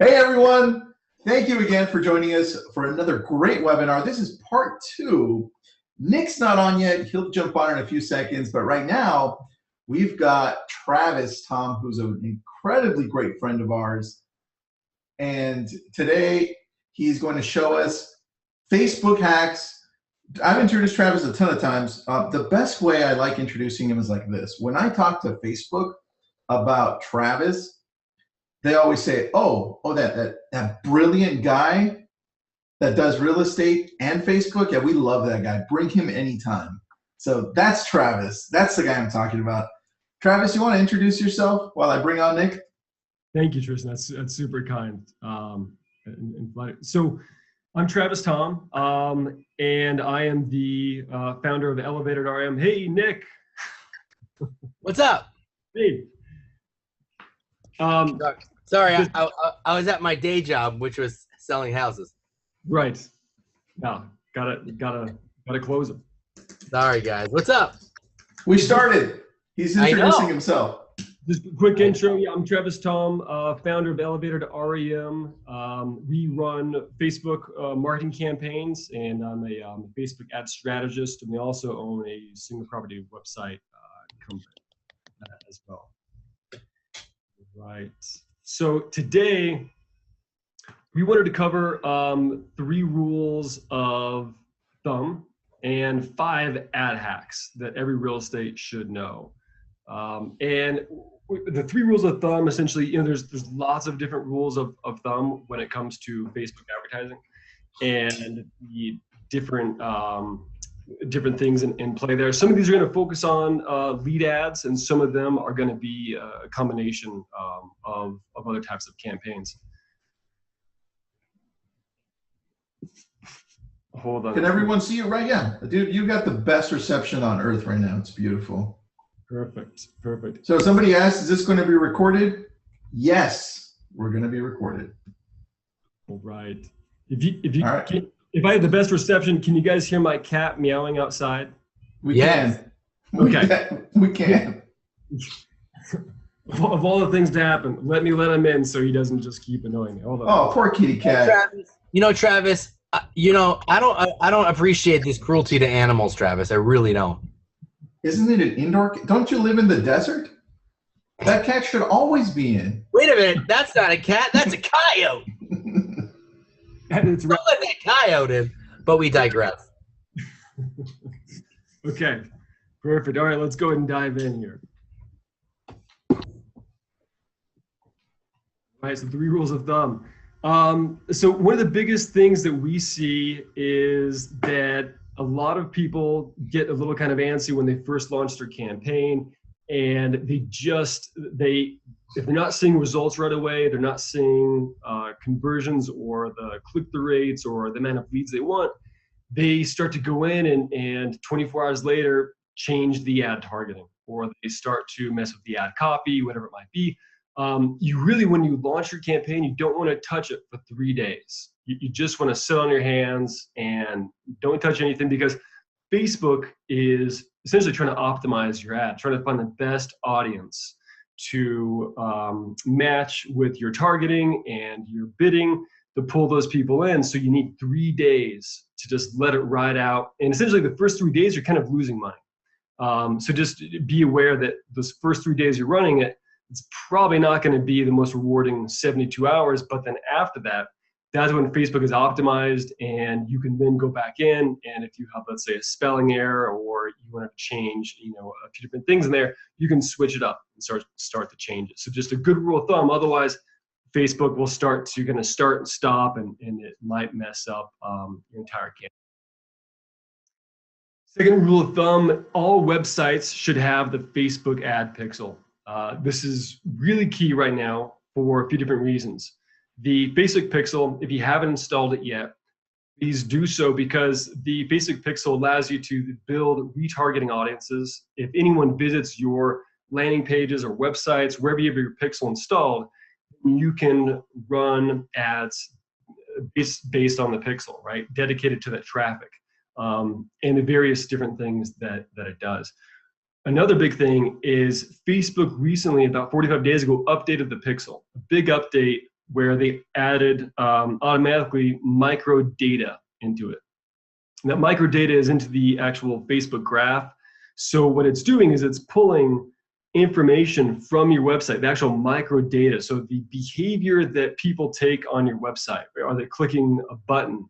Hey everyone, thank you again for joining us for another great webinar. This is part 2. Nick's not on yet, he'll jump on in a few seconds, but right now we've got Travis Tom, who's an incredibly great friend of ours. And today he's going to show us Facebook hacks. I've introduced Travis a ton of times. The best way I like introducing him is like this. When I talk to Facebook about Travis, they always say, oh, that brilliant guy that does real estate and Facebook. Yeah, we love that guy. Bring him anytime. So that's Travis. That's the guy I'm talking about. Travis, you want to introduce yourself while I bring on Nick? Thank you, Tristan. That's super kind. So I'm Travis Tom, and I am the founder of Elevated RM. Hey, Nick. What's up? Hey. Sorry, I was at my day job, which was selling houses. Right. Yeah, gotta close them. Sorry, guys. What's up? We started. He's introducing himself. Just a quick intro. Yeah, I'm Travis Tom, founder of Elevated REM. We run Facebook marketing campaigns, and I'm a Facebook ad strategist, and we also own a single property website company as well. Right. So today we wanted to cover 3 rules of thumb and 5 ad hacks that every real estate should know. And the 3 rules of thumb, essentially, there's lots of different rules of thumb when it comes to Facebook advertising, and the different things in play there. Some of these are going to focus on lead ads, and some of them are going to be a combination of other types of campaigns. Hold on. Can everyone see you right? Yeah, dude, you got the best reception on earth right now. It's beautiful. Perfect. So somebody asked, is this going to be recorded? Yes, we're going to be recorded. All right. If I had the best reception, can you guys hear my cat meowing outside? We can. Okay. We can. Of all the things to happen, let him in so he doesn't just keep annoying me. Hold on. Oh, poor kitty cat. Travis, I don't appreciate this cruelty to animals, Travis. I really don't. Isn't it an indoor? Don't you live in the desert? That cat should always be in. Wait a minute. That's not a cat. That's a coyote. It's Don't let that coyote in. But we digress. Okay. Perfect. All right, let's go ahead and dive in here. All right, so 3 rules of thumb. So one of the biggest things that we see is that a lot of people get a little kind of antsy when they first launch their campaign, and if they're not seeing results right away, they're not seeing conversions or the click-through rates or the amount of leads they want, they start to go in and 24 hours later change the ad targeting, or they start to mess with the ad copy, whatever it might be. You really, when you launch your campaign, you don't want to touch it for 3 days. You just want to sit on your hands and don't touch anything, because Facebook is essentially trying to optimize your ad, trying to find the best audience to match with your targeting and your bidding to pull those people in. So you need 3 days to just let it ride out. And essentially the first 3 days, you're kind of losing money. So just be aware that those first 3 days you're running it, it's probably not going to be the most rewarding 72 hours, but then after that, that's when Facebook is optimized, and you can then go back in, and if you have, let's say, a spelling error, or you want to change, a few different things in there, you can switch it up and start to change it. So just a good rule of thumb. Otherwise, Facebook will start and stop, and it might mess up your entire campaign. Second rule of thumb: all websites should have the Facebook ad pixel. This is really key right now for a few different reasons. The Facebook pixel, if you haven't installed it yet, please do so, because the Facebook pixel allows you to build retargeting audiences. If anyone visits your landing pages or websites, wherever you have your pixel installed, you can run ads based on the pixel, right? Dedicated to that traffic, and the various different things that it does. Another big thing is Facebook recently, about 45 days ago, updated the pixel. A big update where they added automatically micro data into it. And that micro data is into the actual Facebook graph. So what it's doing is it's pulling information from your website, the actual micro data. So the behavior that people take on your website. Are they clicking a button?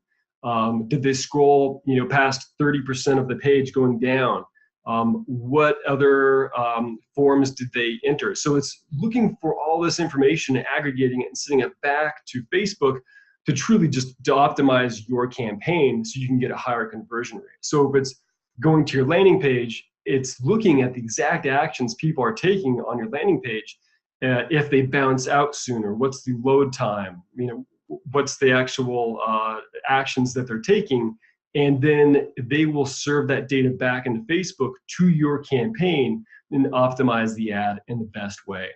Did they scroll, past 30% of the page going down? What other forms did they enter? So it's looking for all this information, aggregating it, and sending it back to Facebook to truly just to optimize your campaign so you can get a higher conversion rate. So if it's going to your landing page, it's looking at the exact actions people are taking on your landing page. If they bounce out sooner, what's the load time? What's the actual actions that they're taking? And then they will serve that data back into Facebook to your campaign and optimize the ad in the best way.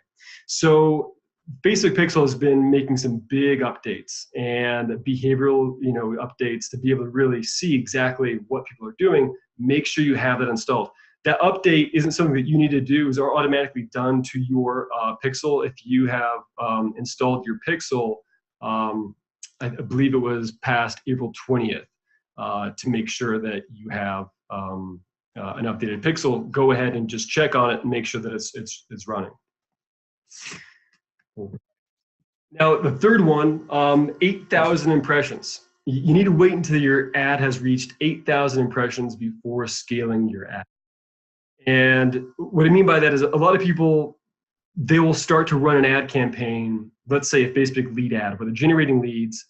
So Facebook Pixel has been making some big updates and behavioral, updates to be able to really see exactly what people are doing. Make sure you have that installed. That update isn't something that you need to do; is automatically done to your Pixel if you have installed your Pixel. I believe it was past April 20th to make sure that you have an updated Pixel. Go ahead and just check on it and make sure that it's running. Now, the third one, 8,000 impressions. You need to wait until your ad has reached 8,000 impressions before scaling your ad. And what I mean by that is a lot of people, they will start to run an ad campaign, let's say a Facebook lead ad, where they're generating leads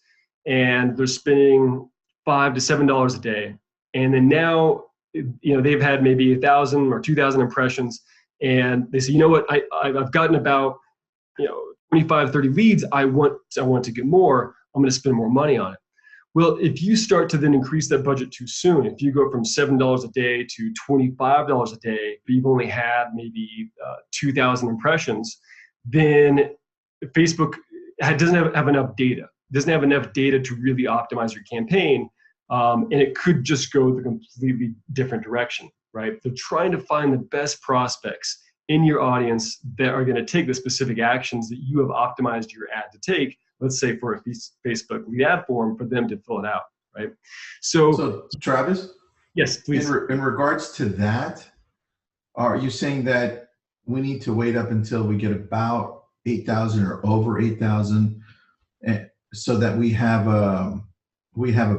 and they're spending $5 to $7 a day. And then now, they've had maybe 1,000 or 2,000 impressions, and they say, you know what, I've gotten about 25, 30 leads. I want to get more. I'm going to spend more money on it. Well, if you start to then increase that budget too soon, if you go from $7 a day to $25 a day, but you've only had maybe 2,000 impressions, then Facebook doesn't have enough data. Doesn't have enough data to really optimize your campaign, and it could just go the completely different direction, right? They're trying to find the best prospects in your audience that are going to take the specific actions that you have optimized your ad to take. Let's say for a Facebook lead ad form, for them to fill it out, right? So Travis? Yes, please. In regards to that, are you saying that we need to wait up until we get about 8,000 or over 8,000 so that we have a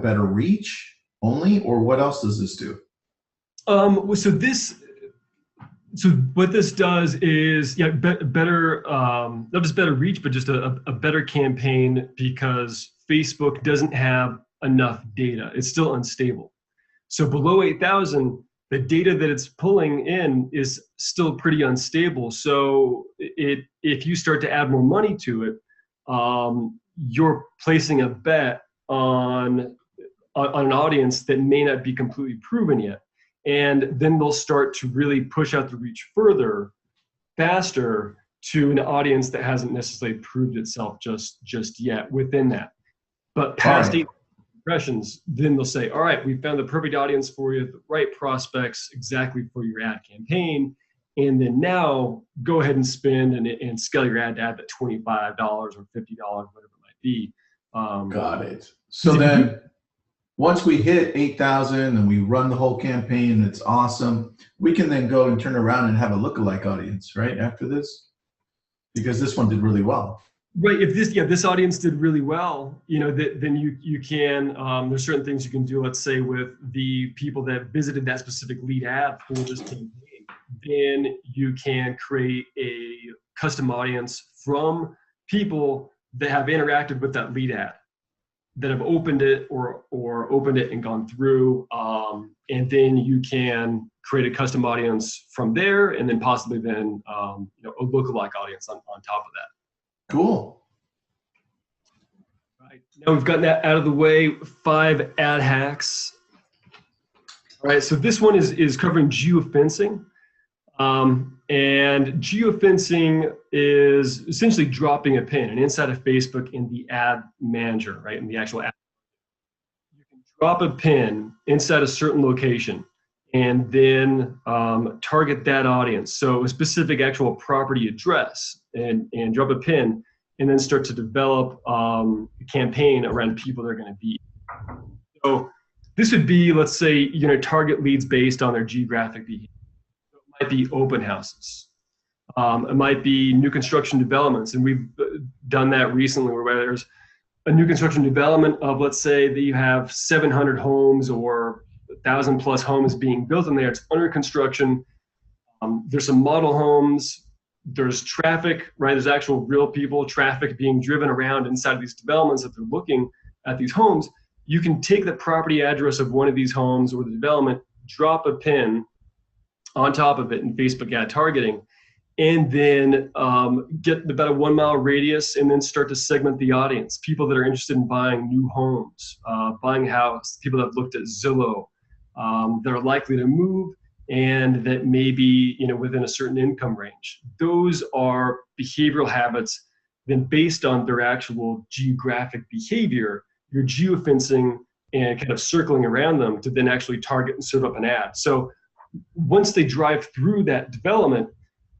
better reach only, or what else does this do? So what this does is better, not just better reach, but just a better campaign, because Facebook doesn't have enough data. It's still unstable. So below 8,000, the data that it's pulling in is still pretty unstable. So if you start to add more money to it, you're placing a bet on an audience that may not be completely proven yet. And then they'll start to really push out the reach further, faster, to an audience that hasn't necessarily proved itself just yet within that. But past 8 impressions, then they'll say, all right, we found the perfect audience for you, the right prospects exactly for your ad campaign. And then now go ahead and spend and scale your ad to at $25 or $50, whatever it might be. Got it. So then once we hit 8,000 and we run the whole campaign and it's awesome, we can then go and turn around and have a lookalike audience, right, after this? Because this one did really well. Right. If this audience did really well, then you can, there's certain things you can do, let's say with the people that visited that specific lead ad for this campaign, then you can create a custom audience from people that have interacted with that lead ad, that have opened it or opened it and gone through, and then you can create a custom audience from there, and then possibly then a lookalike audience on top of that. Cool. Right. Now we've gotten that out of the way. 5 ad hacks. All right, so this one is covering geofencing. And geofencing is essentially dropping a pin, and inside of Facebook in the ad manager, right, in the actual ad. You can drop a pin inside a certain location and then target that audience. So a specific actual property address and drop a pin. and then start to develop a campaign around people they're going to be. So this would be, let's say, target leads based on their geographic behavior. So it might be open houses. It might be new construction developments, and we've done that recently where there's a new construction development of, let's say that you have 700 homes or 1,000 plus homes being built in there. It's under construction. There's some model homes. There's traffic, right? There's actual real people, traffic being driven around inside of these developments that they're looking at these homes. You can take the property address of one of these homes or the development, drop a pin on top of it in Facebook ad targeting, and then get about a 1 mile radius and then start to segment the audience. People that are interested in buying new homes, buying a house, people that have looked at Zillow, that are likely to move, and that may be within a certain income range. Those are behavioral habits. Then based on their actual geographic behavior, you're geofencing and kind of circling around them to then actually target and serve up an ad. So once they drive through that development,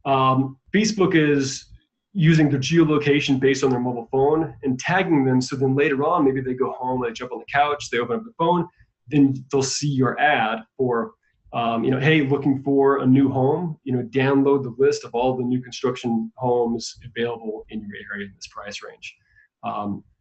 Facebook is using their geolocation based on their mobile phone and tagging them. So then later on, maybe they go home, they jump on the couch, they open up the phone, then they'll see your ad for, hey, looking for a new home, download the list of all the new construction homes available in your area in this price range.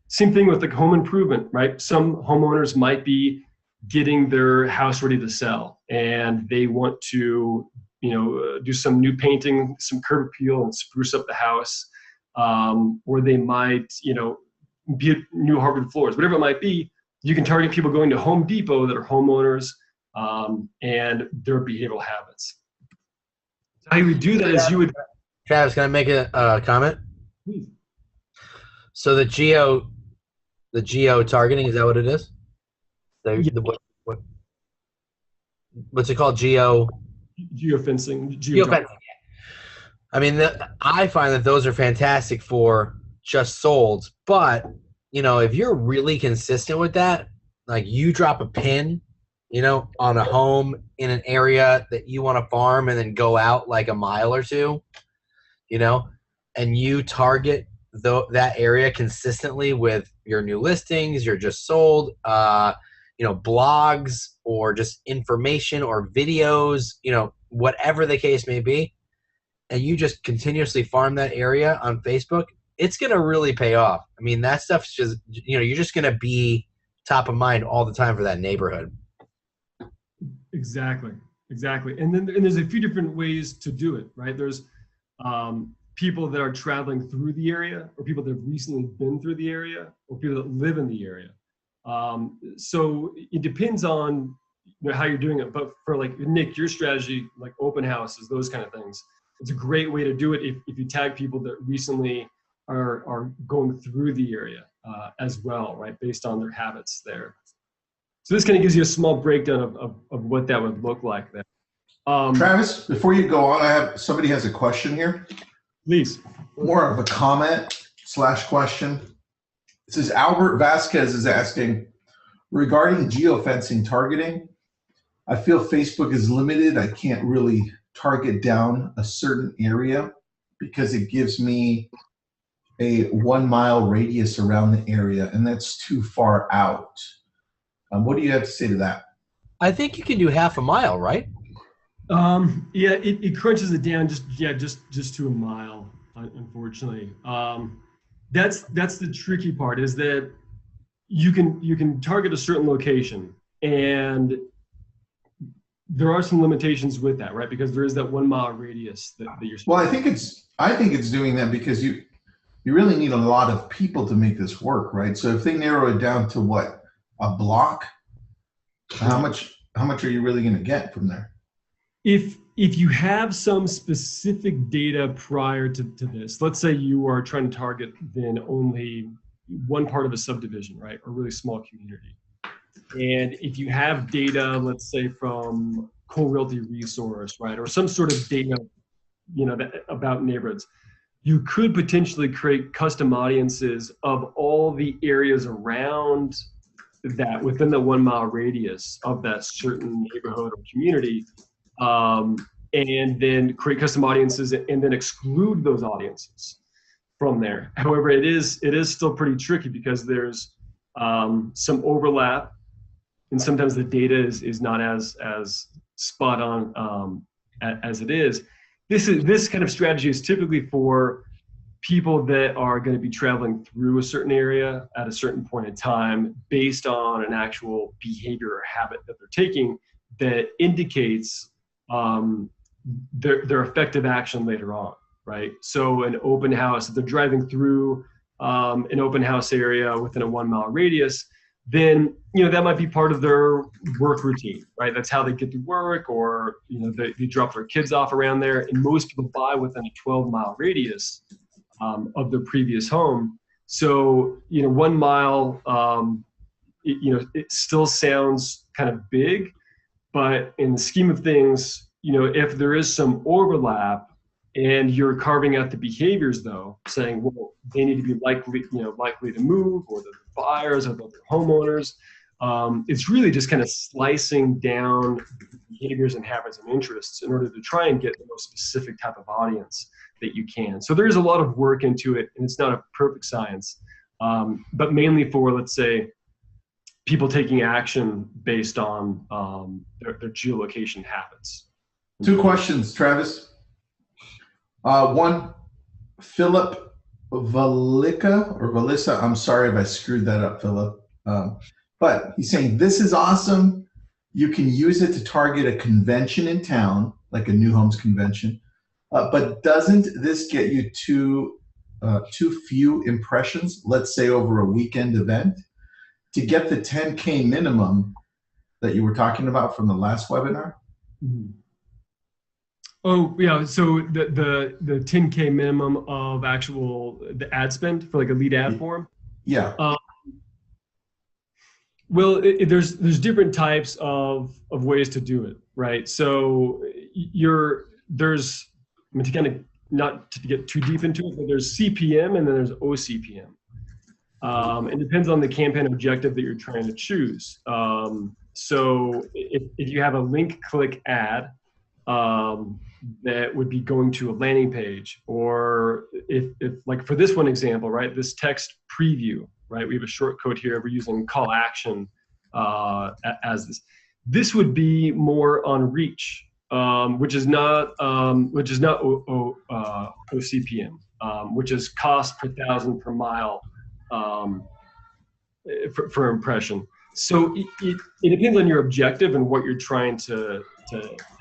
Same thing with the home improvement, right? Some homeowners might be getting their house ready to sell and they want to do some new painting, some curb appeal and spruce up the house. Or they might, be new hardwood floors, whatever it might be. You can target people going to Home Depot that are homeowners and their behavioral habits. So how you would do that is you would... Travis, can I make a comment? Please. So the geo targeting, is that what it is? What's it called? Geofencing. Geofencing. I mean, I find that those are fantastic for just solds, but if you're really consistent with that, like you drop a pin, on a home in an area that you want to farm and then go out like a mile or two, and you target that area consistently with your new listings, your just sold, blogs or just information or videos, whatever the case may be, and you just continuously farm that area on Facebook, it's going to really pay off. I mean, that stuff's just, you're just going to be top of mind all the time for that neighborhood. Exactly. And then there's a few different ways to do it, right? There's people that are traveling through the area, or people that have recently been through the area, or people that live in the area. So it depends on how you're doing it. But for like Nick, your strategy, like open houses, those kind of things, it's a great way to do it if you tag people that recently are going through the area as well, right? Based on their habits there. So this kind of gives you a small breakdown of what that would look like there. Travis, before you go on, somebody has a question here. Please. More of a comment / question. It says Albert Vasquez is asking, regarding geofencing targeting, I feel Facebook is limited. I can't really target down a certain area because it gives me a 1 mile radius around the area, and that's too far out. What do you have to say to that? I think you can do half a mile, right? Yeah, it crunches it down just to a mile, unfortunately. That's the tricky part, is that you can target a certain location, and there are some limitations with that, right? Because there is that 1 mile radius that you're. Well, I think it's doing that because you really need a lot of people to make this work, right? So if they narrow it down to what, a block, how much are you really going to get from there? If you have some specific data prior to this, let's say you are trying to target then only one part of a subdivision, right? A really small community. And if you have data, let's say from Co-Realty Resource, right? Or some sort of data, about neighborhoods, you could potentially create custom audiences of all the areas around that within the 1 mile radius of that certain neighborhood or community, and then create custom audiences and then exclude those audiences from there. However, it is still pretty tricky because there's some overlap, and sometimes the data is not as spot on as it is. This kind of strategy is typically for people that are going to be traveling through a certain area at a certain point in time based on an actual behavior or habit that they're taking that indicates their effective action later on, right? So an open house, if they're driving through an open house area within a 1 mile radius, then that might be part of their work routine, right? That's how they get to work, or they drop their kids off around there. And most people buy within a 12-mile radius of their previous home. So 1 mile, it still sounds kind of big, but in the scheme of things, if there is some overlap and you're carving out the behaviors, though, saying, well, they need to be likely to move, or the buyers, or the homeowners, it's really just kind of slicing down behaviors and habits and interests in order to try and get the most specific type of audience that you can. So there's a lot of work into it, and it's not a perfect science, but mainly for, let's say, people taking action based on their geolocation habits. 2 questions, Travis. One, Philip Valissa. I'm sorry if I screwed that up, Philip. But he's saying, this is awesome. You can use it to target a convention in town, like a new homes convention. But doesn't this get you too few impressions, let's say over a weekend event? To get the 10K minimum that you were talking about from the last webinar? Mm-hmm. Oh yeah, so the 10K minimum of the ad spend for like a lead ad form? Yeah. Well, there's different types of ways to do it, right? So to kind of not to get too deep into it, but there's CPM and then there's OCPM. It depends on the campaign objective that you're trying to choose. So if you have a link click ad that would be going to a landing page, or if like for this one example, right, this text preview, right, we have a short code here, we're using call action as this would be more on reach, which is not OCPM, which is cost per thousand per mile for impression. So it depends on your objective and what you're trying to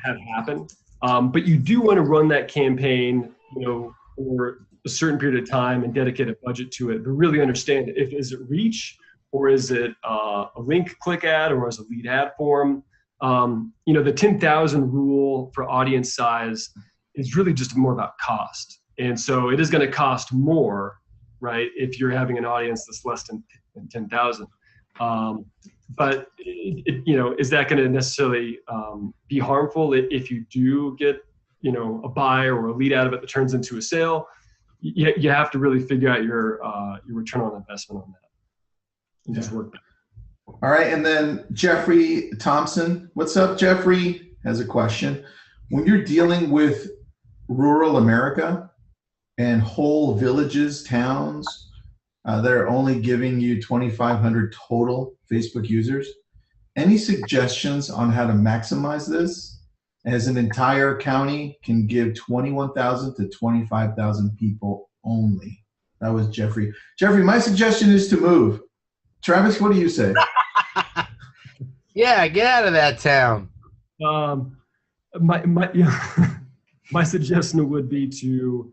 have happen. But you do want to run that campaign, for a certain period of time and dedicate a budget to it, but really understand is it reach, or is it a link click ad, or is it a lead ad form? The 10,000 rule for audience size is really just more about cost. And so it is going to cost more, right, if you're having an audience that's less than 10,000. But is that going to necessarily be harmful if you do get a buy or a lead out of it that turns into a sale? You have to really figure out your return on investment on that and just work. All right, and then Jeffrey Thompson. What's up, Jeffrey? Has a question. When you're dealing with rural America and whole villages, towns, they're only giving you 2,500 total Facebook users. Any suggestions on how to maximize this? As an entire county can give 21,000 to 25,000 people only. That was Jeffrey. Jeffrey, my suggestion is to move. Travis, what do you say? Yeah, get out of that town. My suggestion would be to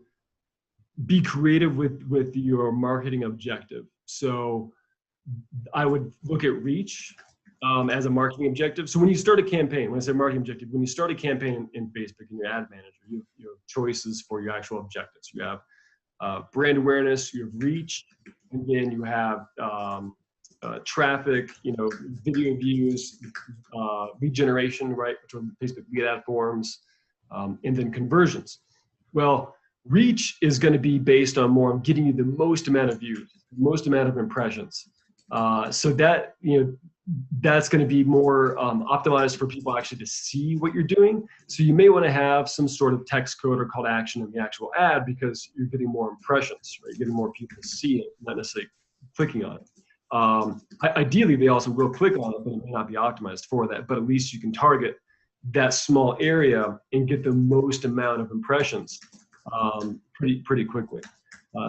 be creative with your marketing objective. So I would look at reach as a marketing objective. So when you start a campaign, when I say marketing objective, when you start a campaign in Facebook in your ad manager, you have choices for your actual objectives. You have brand awareness, you have reach, and then you have traffic, video views, lead generation, right, which are Facebook lead ad forms, and then conversions. Well, reach is going to be based on more getting you the most amount of views, most amount of impressions. So that, that's going to be more optimized for people actually to see what you're doing. So you may want to have some sort of text code or call to action in the actual ad because you're getting more impressions, right? You're getting more people to see it, not necessarily clicking on it. Ideally, they also will click on it, but it may not be optimized for that. But at least you can target that small area and get the most amount of impressions pretty quickly.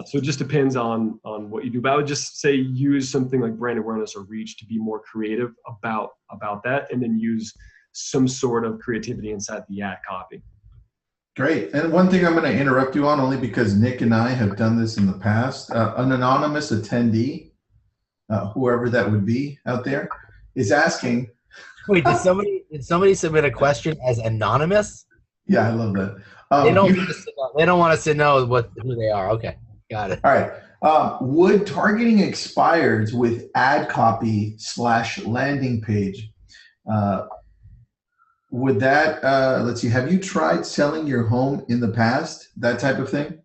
So it just depends on what you do. But I would just say use something like brand awareness or reach to be more creative about that, and then use some sort of creativity inside the ad copy. Great. And one thing I'm going to interrupt you on, only because Nick and I have done this in the past. An anonymous attendee, whoever that would be out there, is asking. Wait, did somebody submit a question as anonymous? Yeah, I love that. They don't want us to know who they are. Okay, got it. All right. Would targeting expireds with ad copy / landing page, would that, let's see, have you tried selling your home in the past, that type of thing?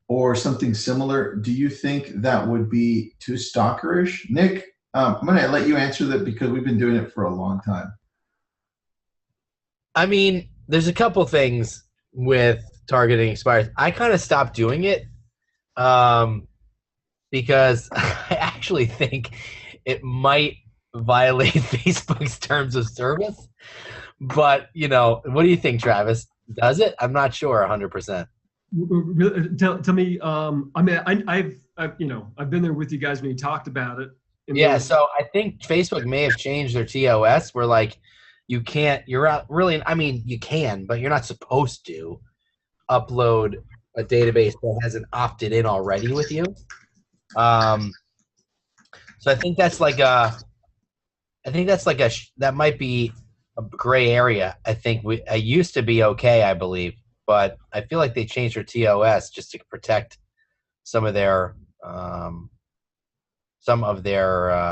Or something similar? Do you think that would be too stalkerish? Nick, I'm going to let you answer that because we've been doing it for a long time. I mean, there's a couple things with targeting expireds. I kind of stopped doing it because I actually think it might violate Facebook's terms of service. But, what do you think, Travis? Does it? I'm not sure 100%. Tell me, I mean, I've been there with you guys when you talked about it. Yeah, so I think Facebook may have changed their TOS where, like, you can't, you're out really, I mean, you can, but you're not supposed to upload a database that hasn't opted in already with you. So I think that's that might be a gray area. I think I used to be okay, I believe, but I feel like they changed their TOS just to protect some of their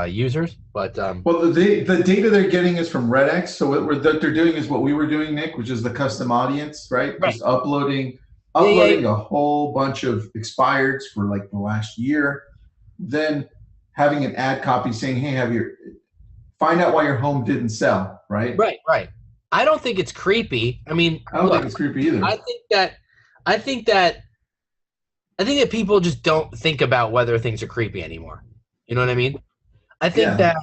users. But well, the data they're getting is from Redex. So what they're doing is what we were doing, Nick, which is the custom audience, right? Just uploading a whole bunch of expireds for like the last year, then having an ad copy saying, hey, find out why your home didn't sell, right? Right. I don't think it's creepy. I mean, I don't think it's creepy either. I think that people just don't think about whether things are creepy anymore. You know what I mean? I think that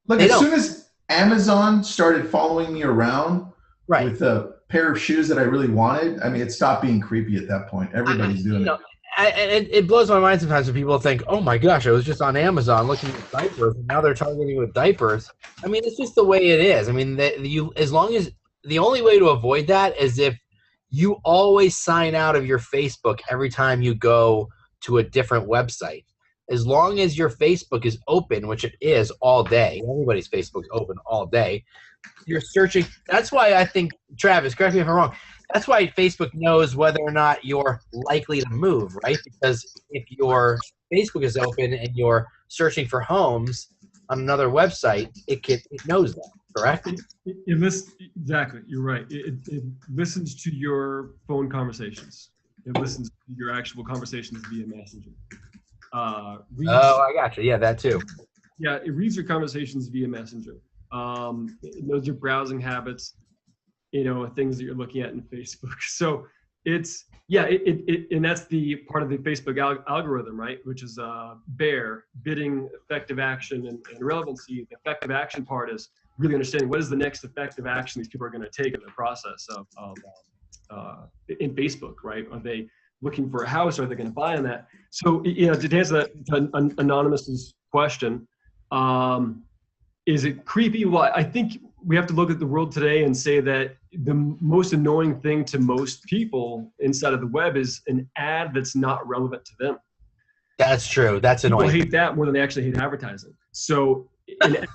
soon as Amazon started following me around with a pair of shoes that I really wanted, I mean, it stopped being creepy at that point. Everybody's doing it. It blows my mind sometimes when people think, oh my gosh, I was just on Amazon looking at diapers, and now they're targeting with diapers. I mean, it's just the way it is. I mean, as long as the only way to avoid that is if you always sign out of your Facebook every time you go to a different website. As long as your Facebook is open, which it is all day, everybody's Facebook's open all day, you're searching. That's why I think, Travis, correct me if I'm wrong, that's why Facebook knows whether or not you're likely to move, right? Because if your Facebook is open and you're searching for homes on another website, it knows that, correct? Exactly, you're right. It listens to your phone conversations. It listens to your actual conversations via Messenger. I got you. Yeah, that too. Yeah, it reads your conversations via Messenger. It knows your browsing habits, things that you're looking at in Facebook. So it's, and that's the part of the Facebook algorithm, right? Which is BEAR, bidding, effective action, and relevancy. The effective action part is really understanding what is the next effective action these people are going to take in the process in Facebook, right? Are they looking for a house? Or are they going to buy on that? So, to answer that Anonymous's question, is it creepy? Well, I think we have to look at the world today and say that the most annoying thing to most people inside of the web is an ad that's not relevant to them. That's true. That's annoying. People hate that more than they actually hate advertising. So an ad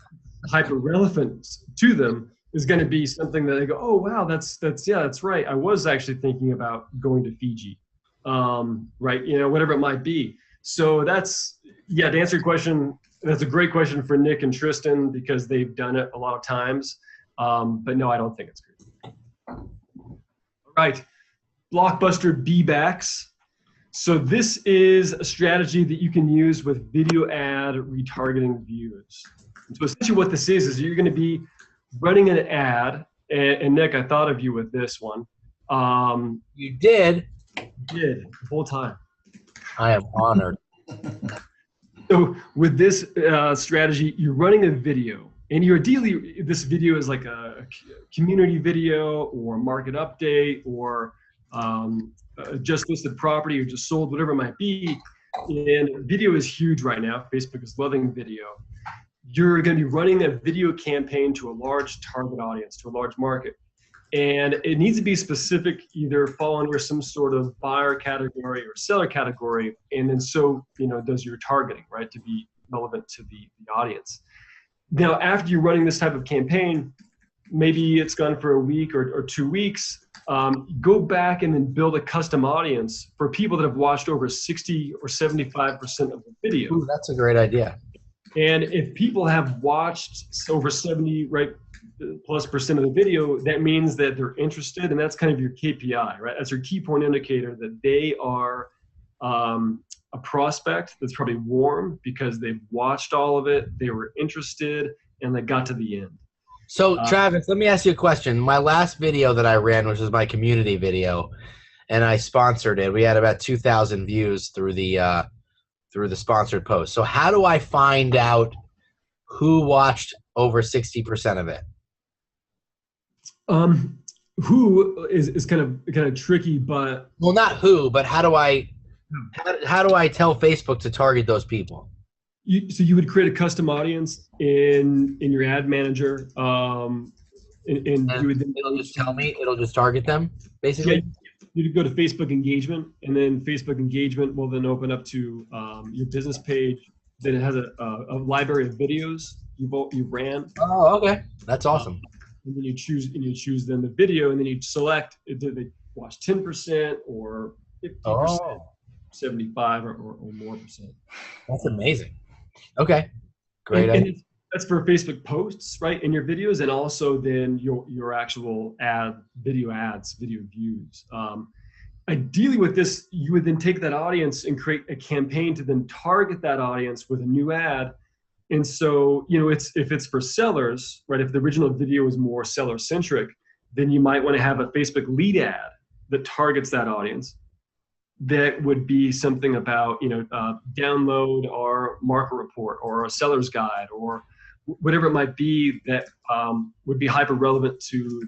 hyper-relevant to them is going to be something that they go, oh, wow, that's right. I was actually thinking about going to Fiji, right? Whatever it might be. So to answer your question, that's a great question for Nick and Tristan because they've done it a lot of times. But no, I don't think it's creepy. All right, Blockbuster B-backs. So this is a strategy that you can use with video ad retargeting views. So essentially what this is you're going to be running an ad, and Nick, I thought of you with this one. You did? Did the whole time. I am honored. So with this strategy, you're running a video, and you're ideally, this video is like a community video or market update or just listed property or just sold, whatever it might be. And video is huge right now. Facebook is loving video. You're going to be running a video campaign to a large target audience, to a large market. And it needs to be specific, either fall under some sort of buyer category or seller category. And then so, does your targeting, right, to be relevant to the audience. Now, after you're running this type of campaign, maybe it's gone for a week or 2 weeks, go back and then build a custom audience for people that have watched over 60 or 75% of the video. Ooh, that's a great idea. And if people have watched over 70 plus percent of the video, that means that they're interested, and that's kind of your KPI, right? That's your key point indicator that they are a prospect that's probably warm because they've watched all of it, they were interested, and they got to the end. So Travis, let me ask you a question. My last video that I ran, which was my community video, and I sponsored it, we had about 2,000 views through the sponsored post. So how do I find out who watched over 60% of it? Who is kind of tricky, but well, not who, but how do I tell Facebook to target those people? So you would create a custom audience in your ad manager, and you would then, it'll just tell me, it'll just target them, basically. Yeah, you could go to Facebook engagement, and then Facebook engagement will then open up to your business page. Then it has a library of videos you ran. Oh, okay, that's awesome. And then you choose then the video, and then you select did they watch 10% or 50%, 75 or more percent. That's amazing. Okay, great. And that's for Facebook posts, right, in your videos, and also then your actual video views. Ideally with this, you would then take that audience and create a campaign to then target that audience with a new ad. And so, if it's for sellers, right, if the original video is more seller centric, then you might want to have a Facebook lead ad that targets that audience. That would be something about, download our market report or a seller's guide or whatever it might be that would be hyper relevant to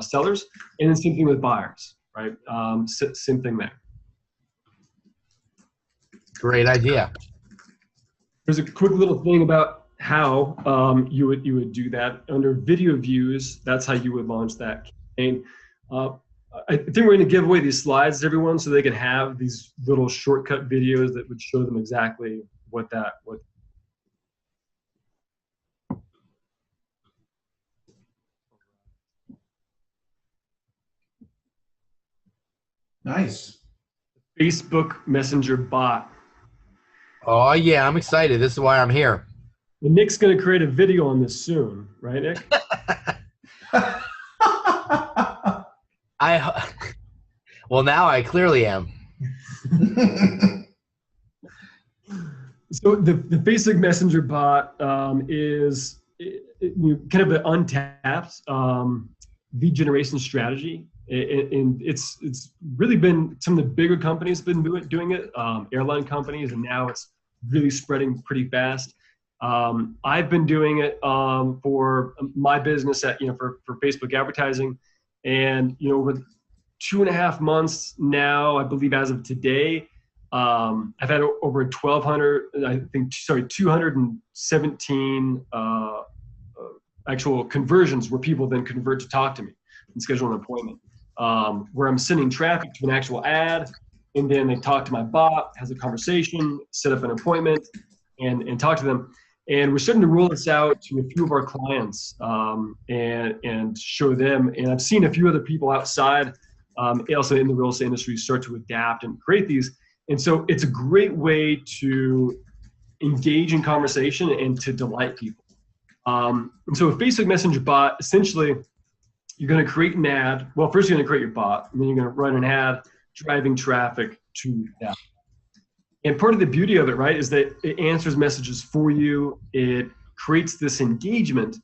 sellers. And then same thing with buyers, right? Same thing there. Great idea. There's a quick little thing about how you would do that under video views. That's how you would launch that campaign. I think we're going to give away these slides to everyone so they can have these little shortcut videos that would show them exactly what. Nice. Facebook Messenger bot. Oh yeah, I'm excited. This is why I'm here. And Nick's going to create a video on this soon, right, Nick? Well, now I clearly am. So the Facebook Messenger bot is kind of an untapped lead generation strategy. And it's really been, some of the bigger companies have been doing it, airline companies, and now it's really spreading pretty fast. I've been doing it for my business for Facebook advertising, and over 2.5 months now, I believe as of today, I've had over 217 actual conversions where people then convert to talk to me and schedule an appointment. Where I'm sending traffic to an actual ad, and then they talk to my bot, has a conversation, set up an appointment, and talk to them. And we're starting to roll this out to a few of our clients and show them. And I've seen a few other people outside, also in the real estate industry, start to adapt and create these. And so it's a great way to engage in conversation and to delight people. And so a Facebook Messenger bot, essentially, you're going to create an ad. Well, first you're going to create your bot, and then you're going to run an ad driving traffic to that. And part of the beauty of it, right, is that it answers messages for you. It creates this engagement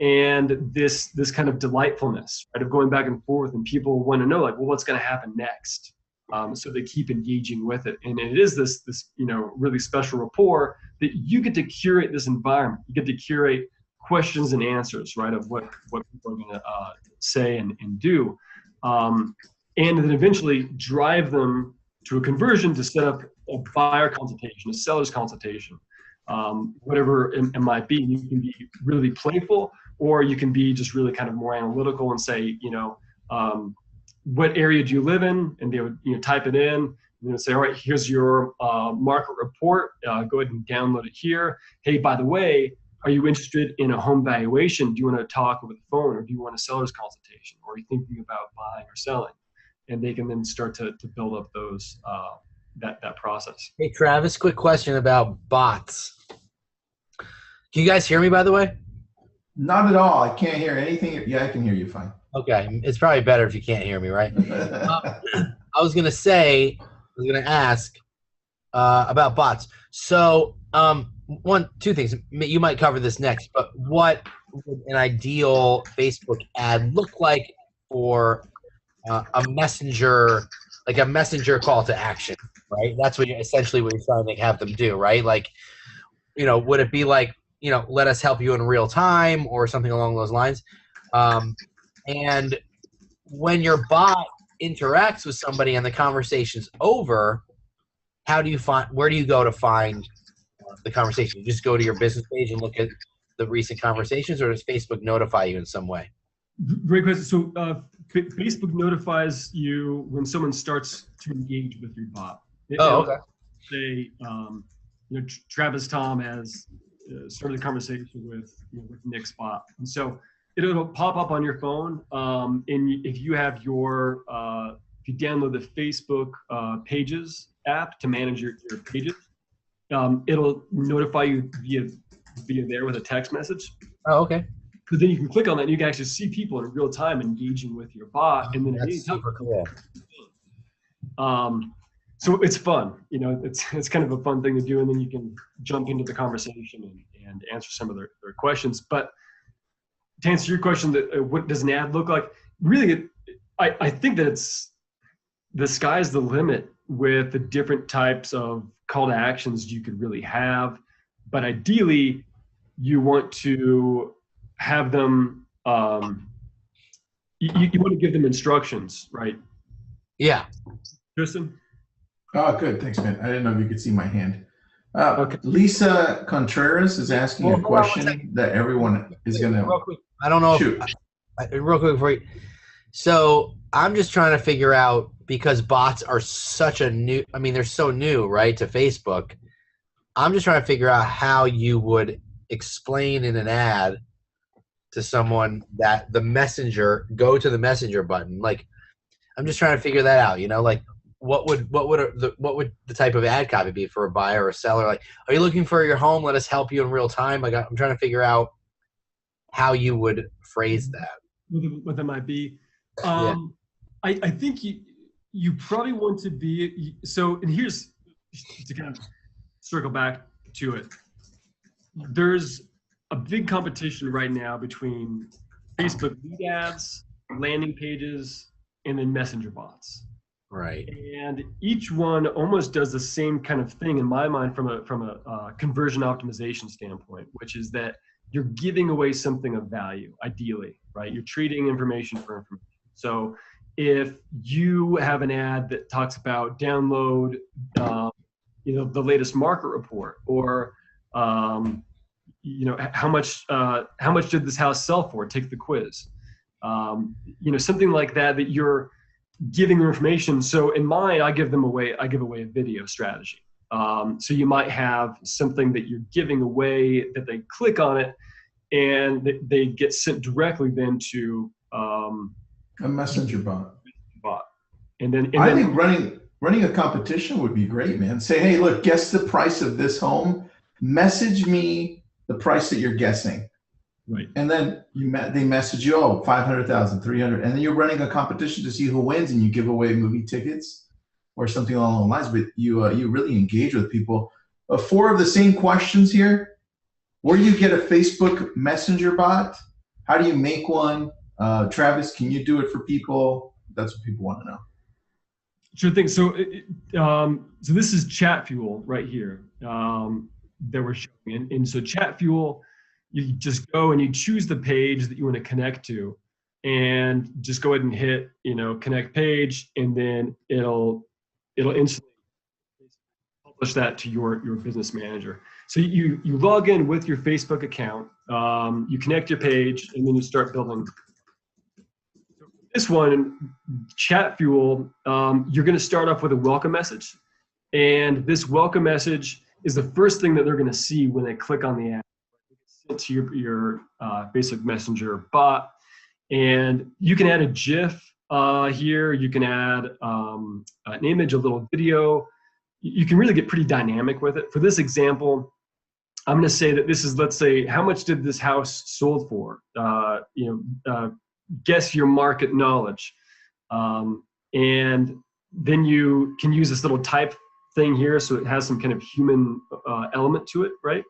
and this kind of delightfulness, right, of going back and forth, and people want to know, like, well, what's going to happen next? So they keep engaging with it, and it is this really special rapport that you get to curate this environment. You get to curate questions and answers, right, of what people are going to say and do, and then eventually drive them to a conversion to set up a buyer consultation, a seller's consultation, whatever it might be. You can be really playful, or you can be just really kind of more analytical and say, what area do you live in? And they would type it in. Say, all right, here's your market report. Go ahead and download it here. Hey, by the way, are you interested in a home valuation? Do you want to talk over the phone, or do you want a seller's consultation? Or are you thinking about buying or selling? And they can then start to build up those that process. Hey, Travis, quick question about bots. Can you guys hear me, by the way? Not at all. I can't hear anything. Yeah, I can hear you fine. Okay, it's probably better if you can't hear me, right? I was gonna ask about bots. So, two things. You might cover this next, but what would an ideal Facebook ad look like for a messenger call to action, right? That's essentially what you're trying to have them do, right? Like, would it be like, let us help you in real time or something along those lines? And when your bot interacts with somebody and the conversation's over, where do you go to find the conversation? You just go to your business page and look at the recent conversations, or does Facebook notify you in some way? Great question. So Facebook notifies you when someone starts to engage with your bot. Okay. Say, Travis Tom has started a conversation with Nick's bot, and so it'll pop up on your phone. And if you have if you download the Facebook Pages app to manage your pages, it'll notify you via there with a text message. Oh, okay. But then you can click on that and you can actually see people in real time engaging with your bot. And then that's super cool. So it's fun, it's kind of a fun thing to do, and then you can jump into the conversation and answer some of their questions. But to answer your question, what does an ad look like? Really, I think that the sky's the limit with the different types of call to actions you could really have. But ideally, you want to have them, you want to give them instructions, right? Yeah. Tristan? Oh, good. Thanks, man. I didn't know if you could see my hand. Okay. Lisa Contreras is asking a question that everyone is going to real quick. I don't know. Shoot. Real quick for you. So I'm just trying to figure out, because bots are they're so new, right, to Facebook. I'm just trying to figure out how you would explain in an ad to someone that go to the messenger button. Like, I'm just trying to figure that out, like what would the type of ad copy be for a buyer or a seller? Like, are you looking for your home? Let us help you in real time. Like, I'm trying to figure out how you would phrase that. What that might be. Yeah. I think you probably want to be, and here's to kind of circle back to it. There's a big competition right now between Facebook lead ads, landing pages, and then messenger bots. Right. And each one almost does the same kind of thing in my mind from a conversion optimization standpoint, which is that you're giving away something of value, ideally, right? You're trading information for information. So if you have an ad that talks about download, the latest market report, or how much did this house sell for? Take the quiz. Something like that you're giving them information. So in mine, I give away a video strategy. So you might have something that you're giving away that they click on it and they get sent directly then to a messenger bot. And then I think running a competition would be great, man. Say, hey, look, guess the price of this home. Message me the price that you're guessing. Right. And then they message you, 500,000, 300, and then you're running a competition to see who wins, and you give away movie tickets. or something along the lines, but you really engage with people. 4 of the same questions here. Where do you get a Facebook Messenger bot? How do you make one? Travis, can you do it for people? That's what people want to know. Sure thing. So, so this is Chat Fuel right here that we're showing. And so Chat Fuel, you just go and you choose the page that you want to connect to, and just go ahead and hit, connect page, and then it'll instantly publish that to your business manager. So you log in with your Facebook account, you connect your page, and then you start building. This one, Chat Fuel, you're going to start off with a welcome message, and this welcome message is the first thing that they're going to see when they click on the app. It's sent to your Facebook Messenger bot, and you can add a GIF here. You can add an image, a little video. You can really get pretty dynamic with it. For this example, I'm going to say that this is, let's say, how much did this house sold for? Guess your market knowledge. And then you can use this little type thing here, so it has some kind of human element to it, right?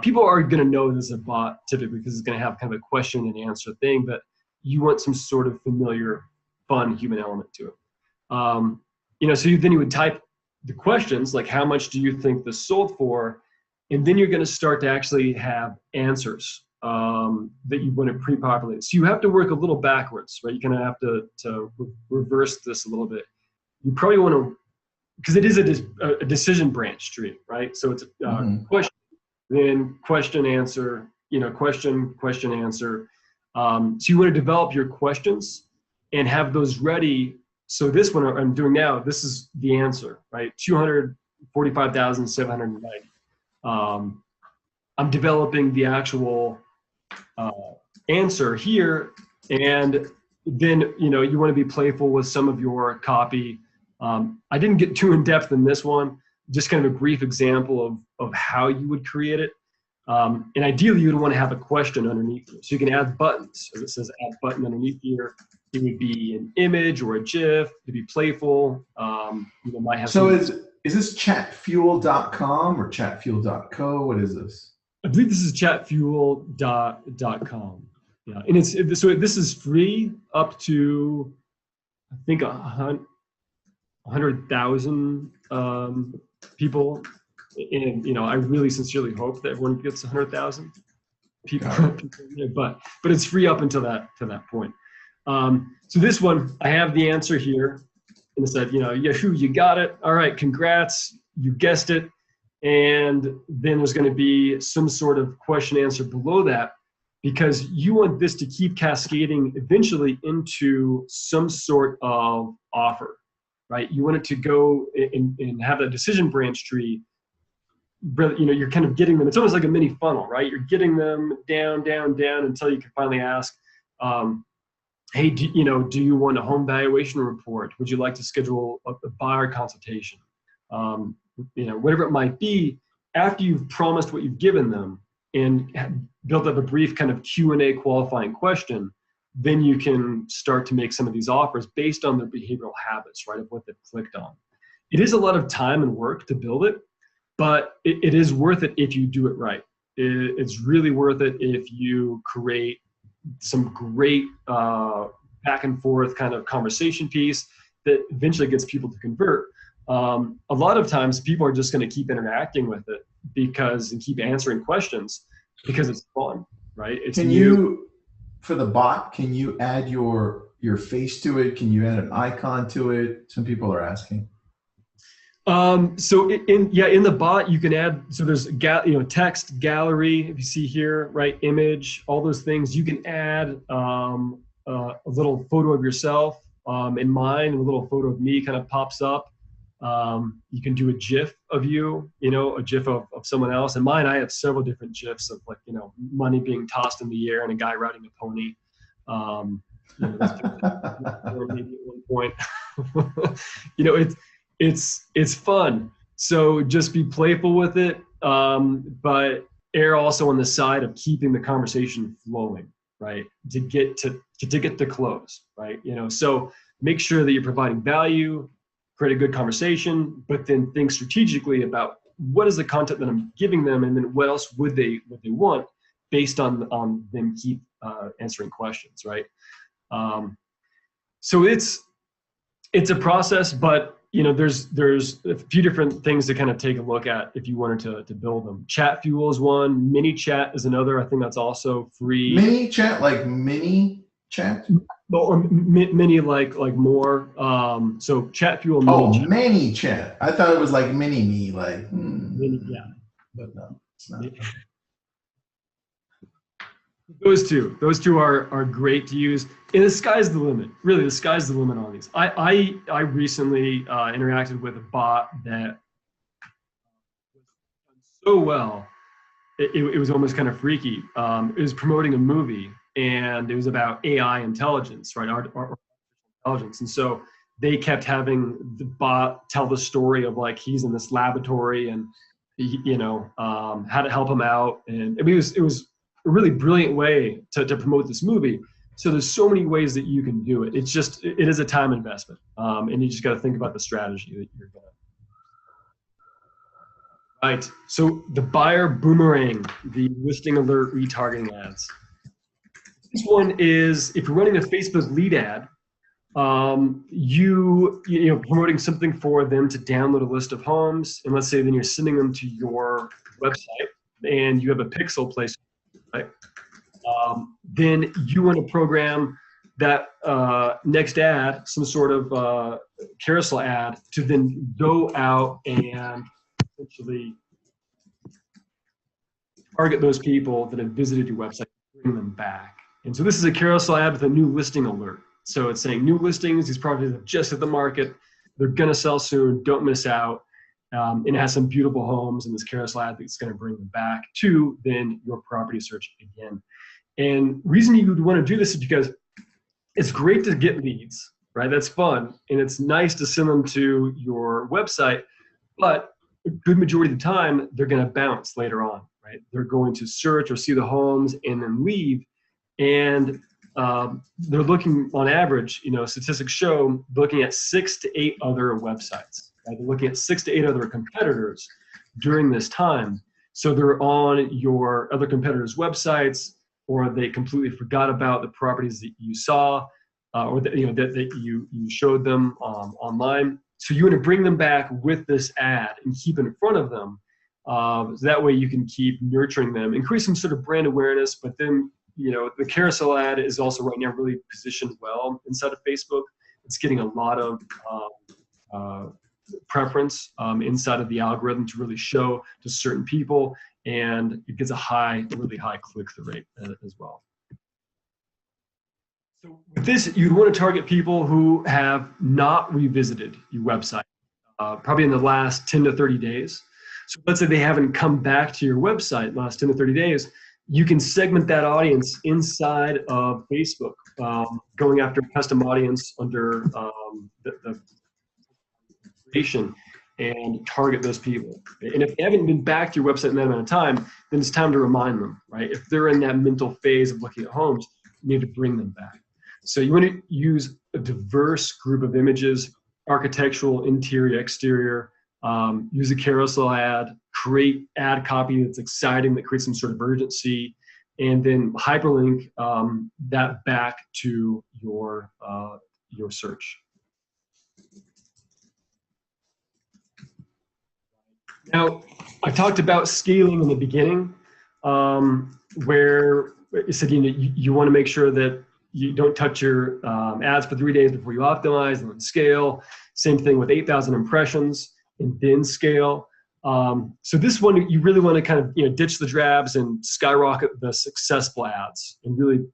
People are going to know this is a bot typically because it's going to have kind of a question and answer thing, but you want some sort of familiar, fun human element to it. So then you would type the questions, like how much do you think this sold for? And then you're going to start to actually have answers that you want to pre-populate. So you have to work a little backwards, right? You're going to have to reverse this a little bit. You probably want to, because it is a decision branch tree, right? So it's a question, then question, answer, question, answer. So you want to develop your questions and have those ready. So this one I'm doing now, this is the answer, right? 245,790. I'm developing the actual answer here, and then you want to be playful with some of your copy. I didn't get too in depth in this one, just kind of a brief example of how you would create it. And ideally, you'd want to have a question underneath here, so you can add buttons. So it says add button underneath here. It would be an image or a GIF to be playful. Might have. So is this chatfuel.com or chatfuel.co? What is this? I believe this is chatfuel.com. Yeah, and so this is free up to, I think, 100,000 people, and I really sincerely hope that everyone gets 100,000 people. but it's free up until that point. So this one, I have the answer here, and it said, Yahoo, you got it. All right, congrats, you guessed it. And then there's going to be some sort of question answer below that, because you want this to keep cascading eventually into some sort of offer, right? You want it to go and have a decision branch tree. You're kind of getting them. It's almost like a mini funnel, right? You're getting them down, down, down until you can finally ask, hey, do you want a home valuation report? Would you like to schedule a buyer consultation? Whatever it might be. After you've promised what you've given them and built up a brief kind of Q&A qualifying question, then you can start to make some of these offers based on their behavioral habits, right, of what they've clicked on. It is a lot of time and work to build it, but it is worth it if you do it right. It's really worth it if you create some great back and forth kind of conversation piece that eventually gets people to convert. A lot of times people are just going to keep interacting with it and keep answering questions because it's fun, right? It's for the bot, can you add your face to it? Can you add an icon to it? Some people are asking. So in the bot, you can add, so there's text, gallery, if you see here, right? Image, all those things. You can add a little photo of yourself. In mine, a little photo of me kind of pops up. You can do a GIF of you, a GIF of someone else. In mine, I have several different GIFs of money being tossed in the air and a guy riding a pony. Maybe at one point. It's fun. So just be playful with it, but err also on the side of keeping the conversation flowing, right? To get to close, right? So make sure that you're providing value. create a good conversation, but then think strategically about what is the content that I'm giving them, and then what else would they want based on them keep answering questions, right? So it's a process, but there's a few different things to kind of take a look at if you wanted to build them. Chat Fuel is one. Mini Chat is another. I think that's also free. Mini Chat, like mini chat? Or mini like more. So Chat Fuel. Mini Chat. I thought it was like mini me, like. Mini, yeah. But no, it's not. Those two are great to use, and the sky's the limit. Really, the sky's the limit on these. I recently interacted with a bot that done so well, it was almost kind of freaky. It was promoting a movie, and it was about AI intelligence, right? Artificial intelligence, and so they kept having the bot tell the story of like he's in this laboratory and how to help him out, and it was a really brilliant way to promote this movie. So there's so many ways that you can do it. It is a time investment, and you just got to think about the strategy that you're gonna. Right. So the buyer boomerang, the listing alert retargeting ads. This one is if you're running a Facebook lead ad, you promoting something for them to download a list of homes, and let's say then you're sending them to your website, and you have a pixel place. Right. Then you want to program that next ad, some sort of carousel ad, to then go out and essentially target those people that have visited your website, bring them back. And so this is a carousel ad with a new listing alert. So it's saying new listings, these properties have just hit the market, they're going to sell soon, don't miss out. And it has some beautiful homes in this carousel ad that's going to bring them back to then your property search again. And reason you would want to do this is because it's great to get leads, right? That's fun. And it's nice to send them to your website, but a good majority of the time, they're going to bounce later on, right? They're going to search or see the homes and then leave. And they're looking on average, statistics show, looking at 6 to 8 other websites. Right? They're looking at 6 to 8 other competitors during this time. So they're on your other competitors' websites, or they completely forgot about the properties that you saw, or that you showed them online. So you want to bring them back with this ad and keep it in front of them. So that way you can keep nurturing them, increase some sort of brand awareness, but then the carousel ad is also right now really positioned well inside of Facebook. It's getting a lot of preference inside of the algorithm to really show to certain people, and it gets a really high click-through rate as well. So with this, you'd want to target people who have not revisited your website, probably in the last 10 to 30 days. So let's say they haven't come back to your website in the last 10 to 30 days. You can segment that audience inside of Facebook, going after custom audience under the creation, and target those people. And if they haven't been back to your website in that amount of time, then it's time to remind them, right? If they're in that mental phase of looking at homes, you need to bring them back. So you want to use a diverse group of images, architectural, interior, exterior, use a carousel ad, create ad copy that's exciting, that creates some sort of urgency, and then hyperlink that back to your search. Now, I talked about scaling in the beginning, where you said you want to make sure that you don't touch your ads for 3 days before you optimize and then scale. Same thing with 8,000 impressions and then scale. So this one, you really want to kind of ditch the drabs and skyrocket the successful ads and really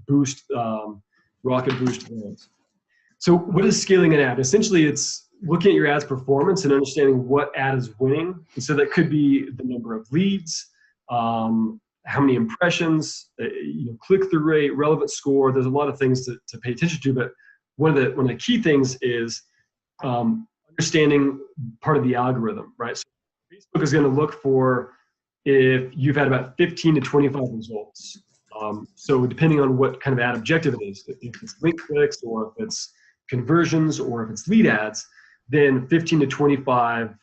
boost, rocket boost ads. So what is scaling an ad? Essentially, it's looking at your ad's performance and understanding what ad is winning. And so that could be the number of leads, how many impressions, click-through rate, relevant score. There's a lot of things to pay attention to, but one of the key things is understanding part of the algorithm, right? So Facebook is going to look for if you've had about 15 to 25 results. So depending on what kind of ad objective it is, if it's link clicks or if it's conversions or if it's lead ads, then 15 to 25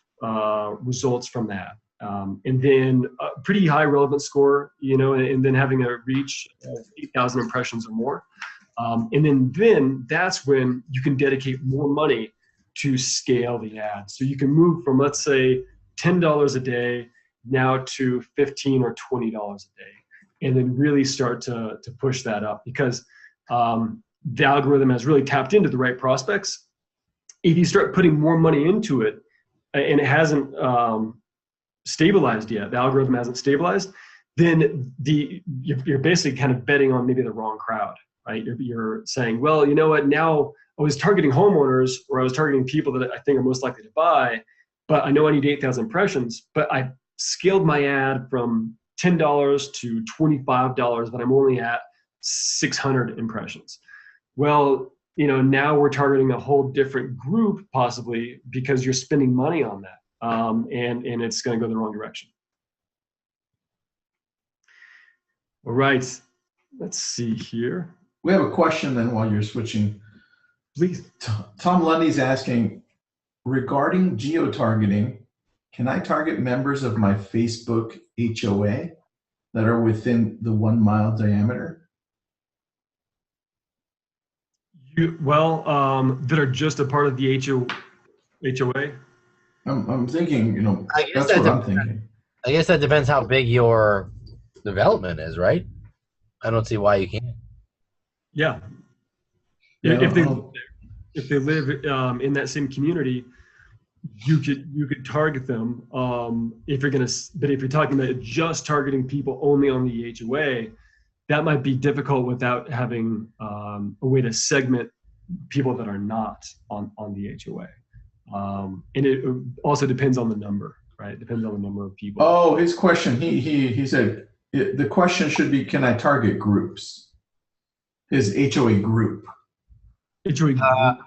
results from that. And then a pretty high relevance score, and then having a reach of 8,000 impressions or more. And then that's when you can dedicate more money to scale the ad. So you can move from, let's say, $10 a day now to $15 or $20 a day, and then really start to push that up, because the algorithm has really tapped into the right prospects. If you start putting more money into it and it hasn't stabilized yet, the algorithm hasn't stabilized, then you're basically kind of betting on maybe the wrong crowd, right? You're saying, well, you know what, now I was targeting homeowners, or I was targeting people that I think are most likely to buy, but I know I need 8,000 impressions, but I scaled my ad from $10 to $25, but I'm only at 600 impressions. Well, now we're targeting a whole different group possibly, because you're spending money on that, and it's going to go the wrong direction. All right, let's see here. We have a question then while you're switching. Please. Tom Lundy's asking, regarding geo-targeting, can I target members of my Facebook HOA that are within the 1 mile diameter? That are just a part of the HOA? I'm thinking, I guess that's what I'm thinking. I guess that depends how big your development is, right? I don't see why you can't. Yeah. Yeah, If they live in that same community, you could target them. But if you're talking about just targeting people only on the HOA, that might be difficult without having a way to segment people that are not on the HOA. And it also depends on the number, right? It depends on the number of people. Oh, his question, he said, the question should be, can I target groups? His HOA group. HOA group.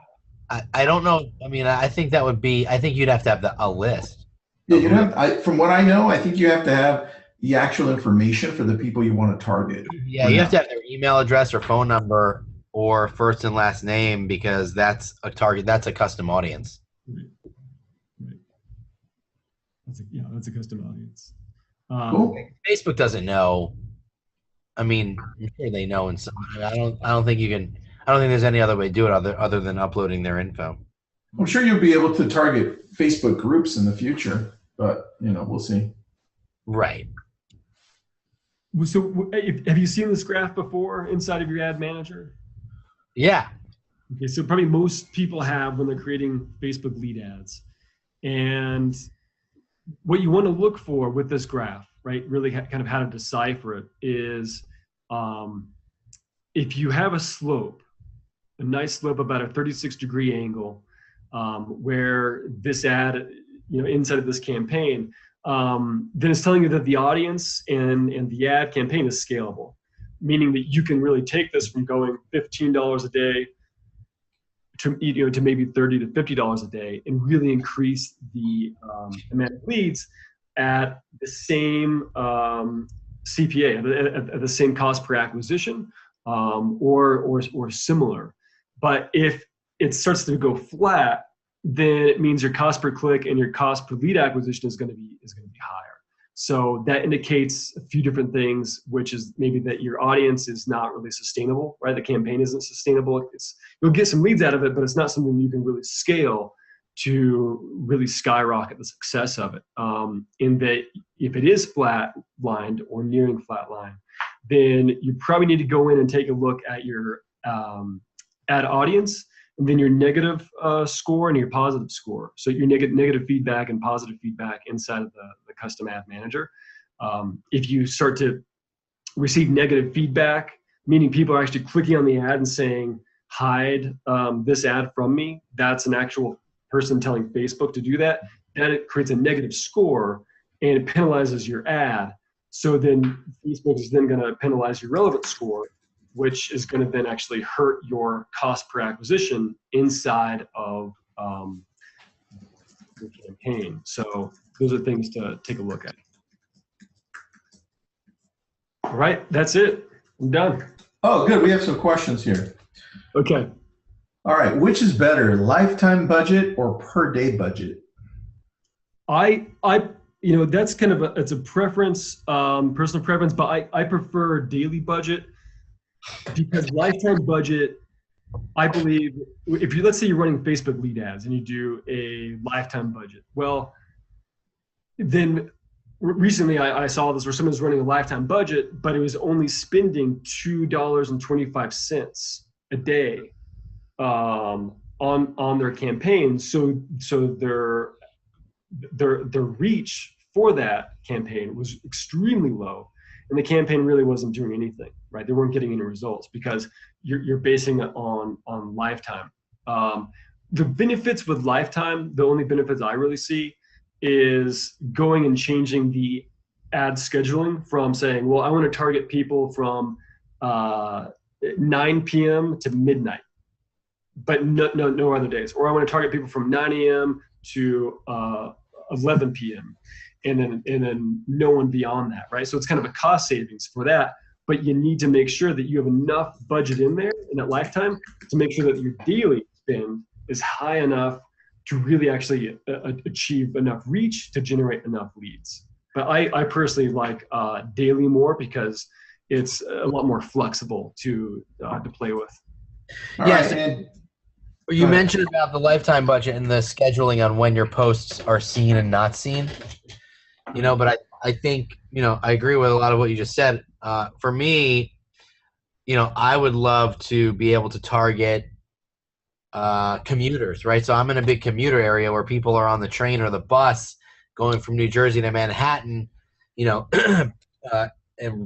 I don't know. I mean, I think that would be, I think you'd have to have a list. Yeah, from what I know, I think you have to have the actual information for the people you want to target. Yeah, you have to have their email address or phone number or first and last name, because that's a target. That's a custom audience. Right. That's a custom audience. Cool. Facebook doesn't know. I mean, I'm sure they know, and I don't think you can. I don't think there's any other way to do it other than uploading their info. I'm sure you'll be able to target Facebook groups in the future, but we'll see. Right. So have you seen this graph before inside of your ad manager? Yeah. Okay, so probably most people have when they're creating Facebook lead ads. And what you want to look for with this graph, right, really kind of how to decipher it, is if you have a slope, a nice slope about a 36-degree angle, where this ad, inside of this campaign, then it's telling you that the audience and the ad campaign is scalable, meaning that you can really take this from going $15 a day to maybe $30 to $50 a day, and really increase the amount of leads at the same CPA, at the same cost per acquisition, or similar. But if it starts to go flat, then it means your cost per click and your cost per lead acquisition is going to be higher. So that indicates a few different things, which is maybe that your audience is not really sustainable, right? The campaign isn't sustainable. You'll get some leads out of it, but it's not something you can really scale to really skyrocket the success of it. In that, if it is flat-lined or nearing flat-line, then you probably need to go in and take a look at your ad audience, and then your negative score and your positive score. So your negative feedback and positive feedback inside of the custom ad manager. If you start to receive negative feedback, meaning people are actually clicking on the ad and saying, hide this ad from me, that's an actual person telling Facebook to do that, then it creates a negative score and it penalizes your ad. So then Facebook is then going to penalize your relevant score, which is going to then actually hurt your cost per acquisition inside of your campaign. So those are things to take a look at. All right, that's it. I'm done. Oh, good. We have some questions here. Okay. All right, which is better, lifetime budget or per day budget? That's kind of it's a preference, personal preference, but I prefer daily budget because lifetime budget, I believe, if you, let's say you're running Facebook lead ads and you do a lifetime budget, well, then recently I saw this where someone was running a lifetime budget, but it was only spending $2.25 a day on their campaign. So their reach for that campaign was extremely low, and the campaign really wasn't doing anything, right? They weren't getting any results because you're basing it on lifetime. The benefits with lifetime, the only benefits I really see is going and changing the ad scheduling from saying, well, I want to target people from 9 p.m. to midnight, but no other days. Or I want to target people from 9 a.m. to 11 p.m. and then no one beyond that, right? So it's kind of a cost savings for that, but you need to make sure that you have enough budget in there in that lifetime to make sure that your daily spend is high enough to really actually achieve enough reach to generate enough leads. But I personally like daily more because it's a lot more flexible to play with. Yes. Right, you mentioned about the lifetime budget and the scheduling on when your posts are seen and not seen. But I think, I agree with a lot of what you just said. For me, I would love to be able to target commuters, right? So I'm in a big commuter area where people are on the train or the bus going from New Jersey to Manhattan, and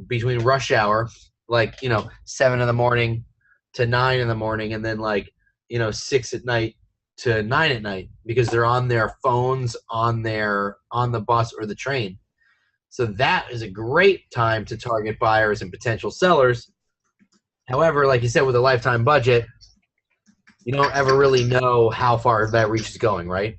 between rush hour, 7 in the morning to 9 in the morning, and then 6 at night to 9 at night, because they're on their phones on the bus or the train. So that is a great time to target buyers and potential sellers. However, like you said, with a lifetime budget, you don't ever really know how far that reach is going, right?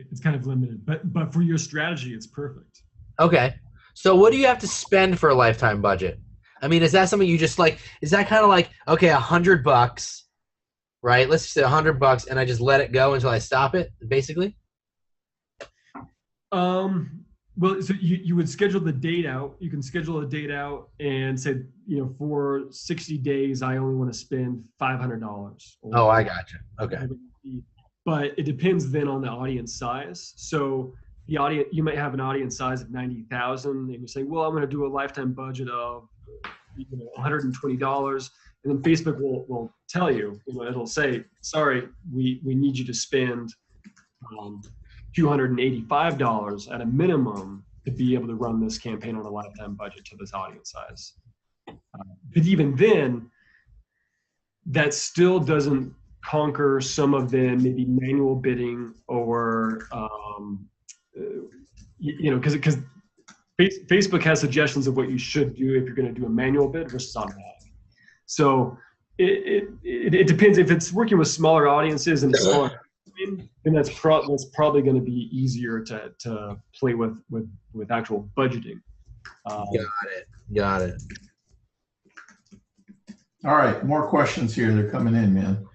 It's kind of limited, but for your strategy, it's perfect. Okay. So what do you have to spend for a lifetime budget? I mean, is that something you just is that kind of okay, $100, right? Let's say $100 and I just let it go until I stop it, basically? Well, so you would schedule the date out. You can schedule a date out and say, for 60 days, I only want to spend $500. Oh, I gotcha. Okay. But it depends then on the audience size. So the audience, you might have an audience size of 90,000, and you say, well, I'm going to do a lifetime budget of $120. And then Facebook will tell you, it'll say, sorry, we need you to spend $285 at a minimum to be able to run this campaign on a lifetime budget to this audience size. But even then, that still doesn't conquer some of the maybe manual bidding or, because Facebook has suggestions of what you should do if you're going to do a manual bid versus automatic. So it depends. If it's working with smaller audiences and smaller, then that's probably going to be easier to play with actual budgeting. Got it. All right, more questions here. They're coming in, man.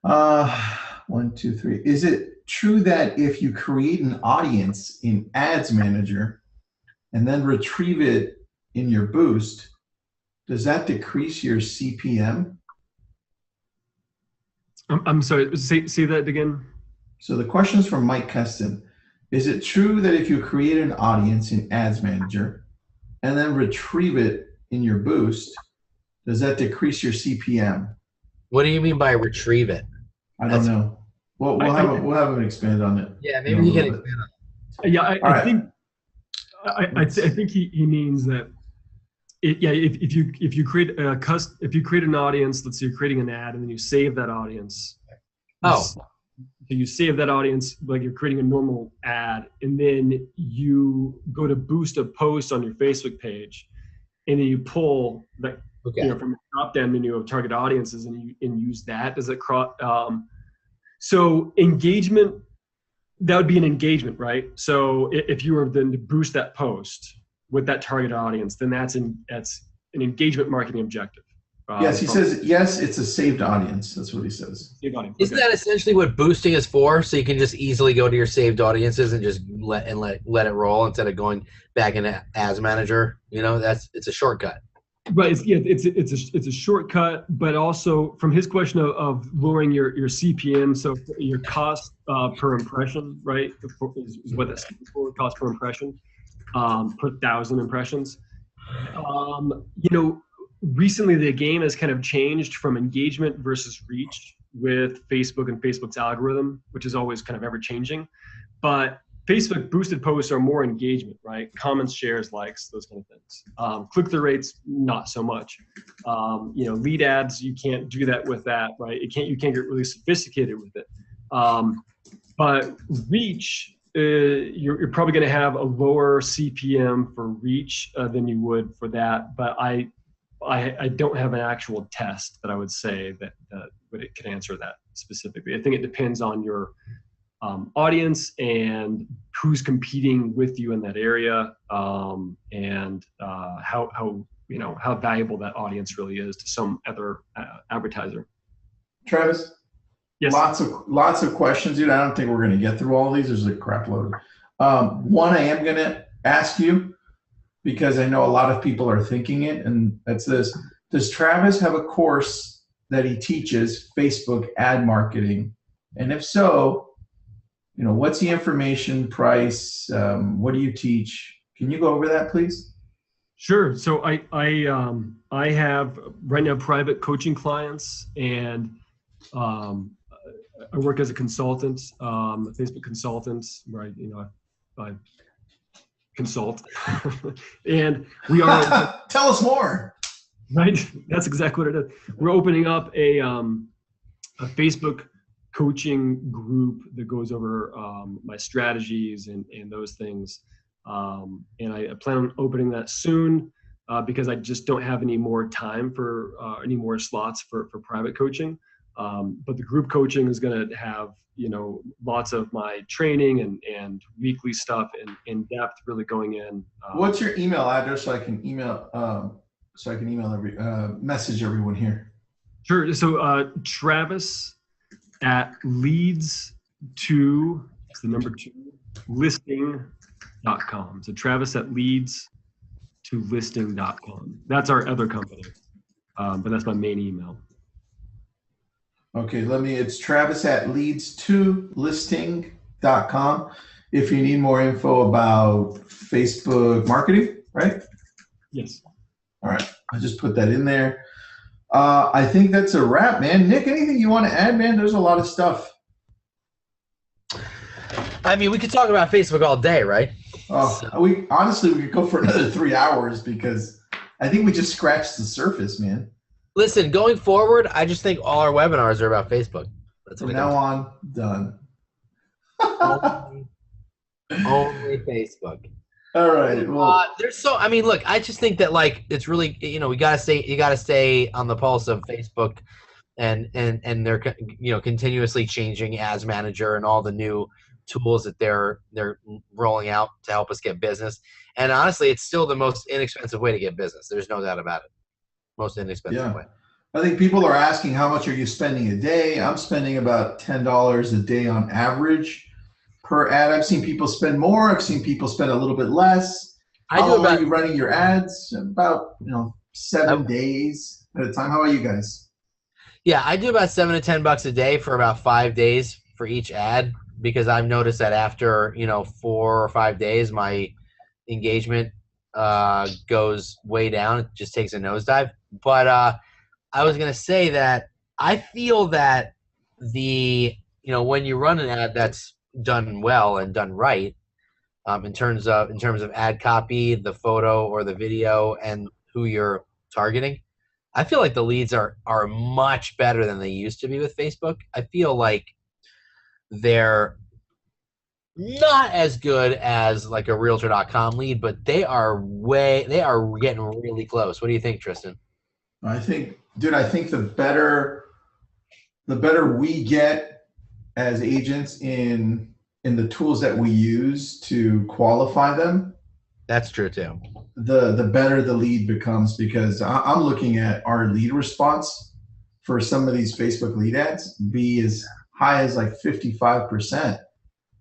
1, 2, 3. Is it true that if you create an audience in Ads Manager and then retrieve it in your boost, does that decrease your CPM? I'm sorry, say that again. So the question is from Mike Keston. Is it true that if you create an audience in Ads Manager and then retrieve it in your boost, does that decrease your CPM? What do you mean by retrieve it? I don't know. Well, we'll have him expand on it. Yeah, maybe you can expand on it. Yeah, I think he means that. If you create an audience, let's say you're creating an ad and then you save that audience. You save that audience like you're creating a normal ad, and then you go to boost a post on your Facebook page, and then you pull that from a drop-down menu of target audiences and use that as a so engagement. That would be an engagement, right? So if you were then to boost that post with that target audience, then that's an engagement marketing objective. Yes, he says, yes, it's a saved audience. That's what he says. Saved audience. Isn't that essentially what boosting is for? So you can just easily go to your saved audiences and just let it roll instead of going back into Ads Manager. You know, it's a shortcut. Right. It's a shortcut, but also from his question of lowering your CPM, so your cost per impression, right, is what that's for, cost per impression, per 1,000 impressions. Recently the game has kind of changed from engagement versus reach with Facebook and Facebook's algorithm, which is always kind of ever changing. But Facebook boosted posts are more engagement, right? Comments, shares, likes, those kind of things. Click-through rates, not so much. Lead ads, you can't do that with that, right? You can't get really sophisticated with it. But reach, you're probably going to have a lower CPM for reach than you would for that. But I don't have an actual test that I would say that it can answer that specifically. I think it depends on your audience and who's competing with you in that area, and how valuable that audience really is to some other advertiser. Travis, yes. Lots of questions, dude. I don't think we're going to get through all these. There's a crap load. One I am going to ask you, because I know a lot of people are thinking it, and that's this. Does Travis have a course that he teaches Facebook ad marketing? And if so, what's the information, price? What do you teach? Can you go over that, please? Sure. So I have right now private coaching clients, and I work as a consultant, a Facebook consultant, right? I consult, and we are. Tell us more. Right. That's exactly what it is. We're opening up a Facebook coaching group that goes over my strategies and those things. And I plan on opening that soon because I just don't have any more time for any more slots for private coaching. But the group coaching is going to have, lots of my training and weekly stuff in depth, really going in. What's your email address so I can email message everyone here? Sure. So Travis at leads to, it's the number 2, listing.com. So Travis at leads to listing.com. That's our other company, but that's my main email. Okay, it's Travis at leads to listing.com. If you need more info about Facebook marketing, right? Yes. All right, I just put that in there. I think that's a wrap, man. Nick, anything you want to add, man? There's a lot of stuff. I mean, we could talk about Facebook all day, right? We could go for another 3 hours because I think we just scratched the surface, man. Listen, going forward, I just think all our webinars are about Facebook. From now on, done. Only Facebook. All right. Well, look, I just think that it's really, you gotta stay on the pulse of Facebook, and they're continuously changing Ads Manager and all the new tools that they're rolling out to help us get business. And honestly, it's still the most inexpensive way to get business. There's no doubt about it. Most inexpensive way. I think people are asking, how much are you spending a day? I'm spending about $10 a day on average per ad. I've seen people spend more. I've seen people spend a little bit less. How long are you running your ads? About 7 days at a time. How about you guys? Yeah, I do about $7 to $10 a day for about 5 days for each ad, because I've noticed that after 4 or 5 days, my engagement goes way down. It just takes a nosedive. But I was gonna say that I feel that when you run an ad that's done well and done right, in terms of ad copy, the photo or the video, and who you're targeting, I feel like the leads are much better than they used to be with Facebook. I feel like they're not as good as like a Realtor.com lead, but they are getting really close. What do you think, Tristan? I think the better we get as agents in the tools that we use to qualify them That's true too. the better the lead becomes, because I'm looking at our lead response for some of these Facebook lead ads be as high as like 55%.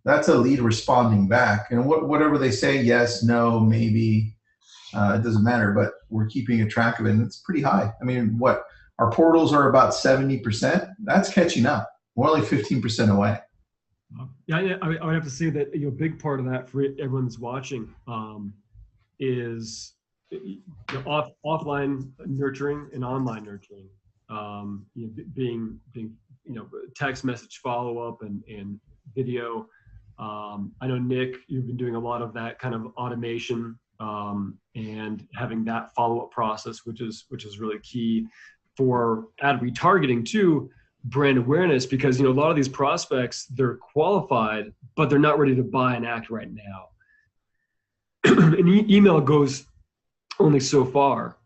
That's a lead responding back, and whatever they say, yes, no, maybe, it doesn't matter, but we're keeping a track of it, and it's pretty high. I mean, what our portals are about 70%. That's catching up. We're only 15% away. Yeah, I would have to say that a big part of that for everyone that's watching is offline nurturing and online nurturing. Being text message follow up and video. I know Nick, you've been doing a lot of that kind of automation and having that follow up process, which is really key for ad retargeting too. Brand awareness, because a lot of these prospects, they're qualified but they're not ready to buy and act right now. And email goes only so far,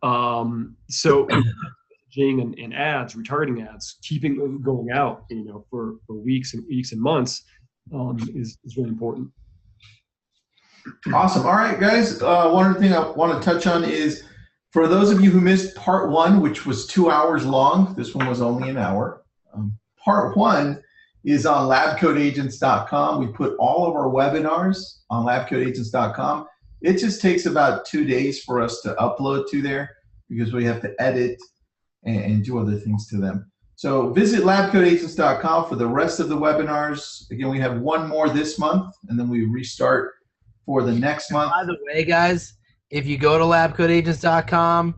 so messaging and ads, retargeting ads, keeping them going out for weeks and months is really important. Awesome. All right, guys, one other thing I want to touch on is, for those of you who missed part 1, which was 2 hours long, this one was only an hour. Part 1 is on labcodeagents.com. We put all of our webinars on labcodeagents.com. It just takes about 2 days for us to upload to there, because we have to edit and do other things to them. So visit labcodeagents.com for the rest of the webinars. Again, we have one more this month, and then we restart for the next month. By the way, guys, if you go to labcodeagents.com,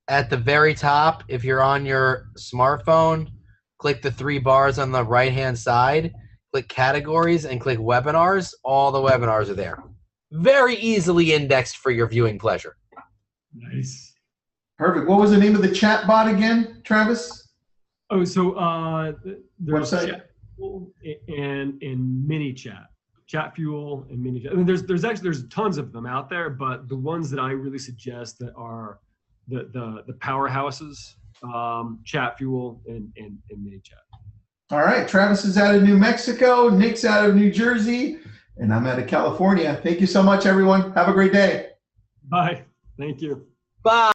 at the very top, if you're on your smartphone, click the 3 bars on the right-hand side, click categories, and click webinars. All the webinars are there. Very easily indexed for your viewing pleasure. Nice. Perfect. What was the name of the chat bot again, Travis? Oh, so there's Website? Chat Fuel and Mini Chat. Chat Fuel and Mini Chat. I mean, there's tons of them out there, but the ones that I really suggest that are the powerhouses, Chat Fuel and Mini Chat. All right. Travis is out of New Mexico. Nick's out of New Jersey. And I'm out of California. Thank you so much, everyone. Have a great day. Bye. Thank you. Bye.